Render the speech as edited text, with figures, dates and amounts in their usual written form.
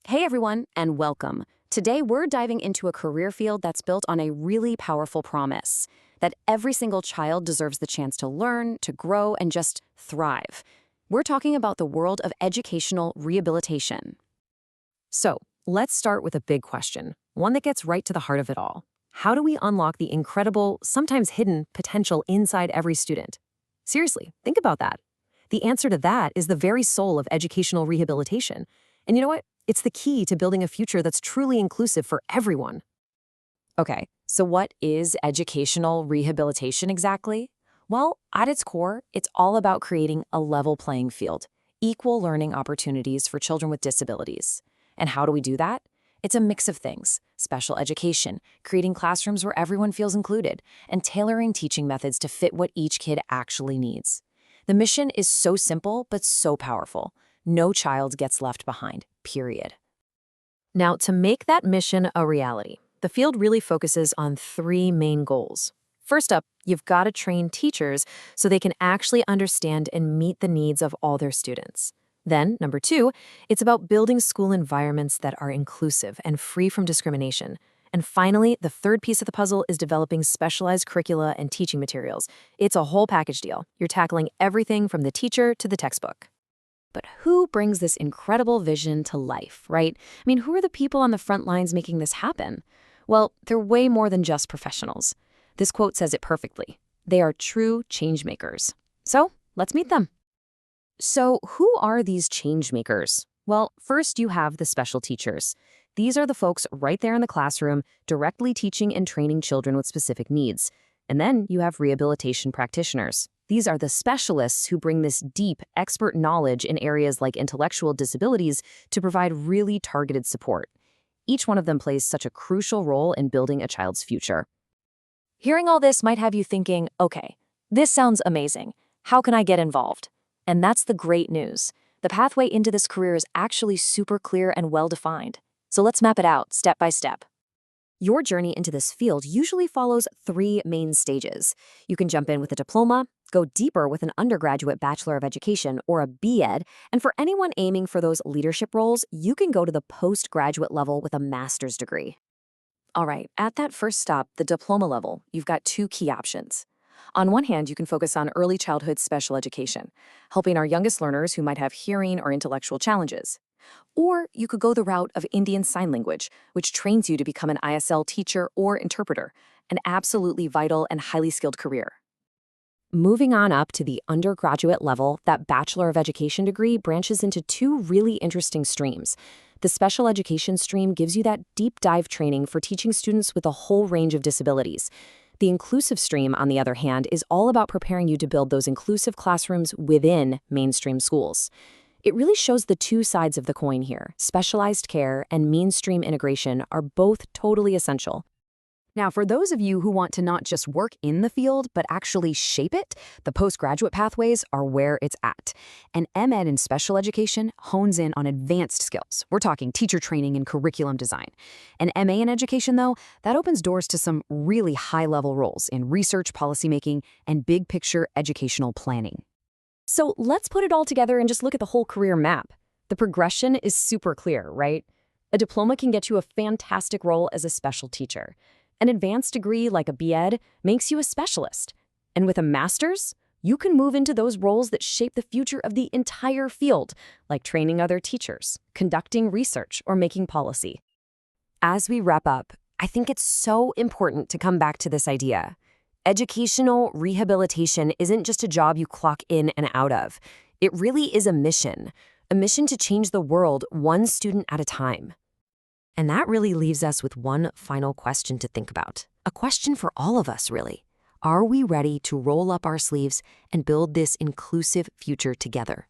Hey everyone, and welcome. Today we're diving into a career field that's built on a really powerful promise that every single child deserves the chance to learn, to grow, and just thrive. We're talking about the world of educational rehabilitation. So, let's start with a big question, one that gets right to the heart of it all. How do we unlock the incredible, sometimes hidden, potential inside every student? Seriously, think about that. The answer to that is the very soul of educational rehabilitation. And you know what? It's the key to building a future that's truly inclusive for everyone. Okay, so what is educational rehabilitation exactly? Well, at its core, it's all about creating a level playing field, equal learning opportunities for children with disabilities. And how do we do that? It's a mix of things: special education, creating classrooms where everyone feels included, and tailoring teaching methods to fit what each kid actually needs. The mission is so simple, but so powerful. No child gets left behind, period. Now, to make that mission a reality, the field really focuses on three main goals. First up, you've got to train teachers so they can actually understand and meet the needs of all their students. Then, number two, it's about building school environments that are inclusive and free from discrimination. And finally, the third piece of the puzzle is developing specialized curricula and teaching materials. It's a whole package deal. You're tackling everything from the teacher to the textbook. But who brings this incredible vision to life, right? I mean, who are the people on the front lines making this happen? Well, they're way more than just professionals. This quote says it perfectly. They are true change makers. So, let's meet them. So, who are these change makers? Well, first you have the special teachers. These are the folks right there in the classroom, directly teaching and training children with specific needs. And then you have rehabilitation practitioners. These are the specialists who bring this deep, expert knowledge in areas like intellectual disabilities to provide really targeted support. Each one of them plays such a crucial role in building a child's future. Hearing all this might have you thinking, okay, this sounds amazing. How can I get involved? And that's the great news. The pathway into this career is actually super clear and well-defined. So let's map it out step by step. Your journey into this field usually follows three main stages. You can jump in with a diploma, go deeper with an undergraduate Bachelor of Education or a B.Ed, and for anyone aiming for those leadership roles, you can go to the postgraduate level with a master's degree. All right, at that first stop, the diploma level, you've got two key options. On one hand, you can focus on early childhood special education, helping our youngest learners who might have hearing or intellectual challenges. Or you could go the route of Indian Sign Language, which trains you to become an ISL teacher or interpreter, an absolutely vital and highly skilled career. Moving on up to the undergraduate level, that Bachelor of Education degree branches into two really interesting streams. The special education stream gives you that deep dive training for teaching students with a whole range of disabilities. The inclusive stream, on the other hand, is all about preparing you to build those inclusive classrooms within mainstream schools. It really shows the two sides of the coin here. Specialized care and mainstream integration are both totally essential. Now, for those of you who want to not just work in the field, but actually shape it, the postgraduate pathways are where it's at. An M.Ed in special education hones in on advanced skills. We're talking teacher training and curriculum design. An M.A. in education, though, that opens doors to some really high-level roles in research, policymaking, and big-picture educational planning. So let's put it all together and just look at the whole career map. The progression is super clear, right? A diploma can get you a fantastic role as a special teacher. An advanced degree like a B.Ed makes you a specialist. And with a master's, you can move into those roles that shape the future of the entire field, like training other teachers, conducting research, or making policy. As we wrap up, I think it's so important to come back to this idea. Educational rehabilitation isn't just a job you clock in and out of. It really is a mission to change the world one student at a time. And that really leaves us with one final question to think about. A question for all of us, really. Are we ready to roll up our sleeves and build this inclusive future together?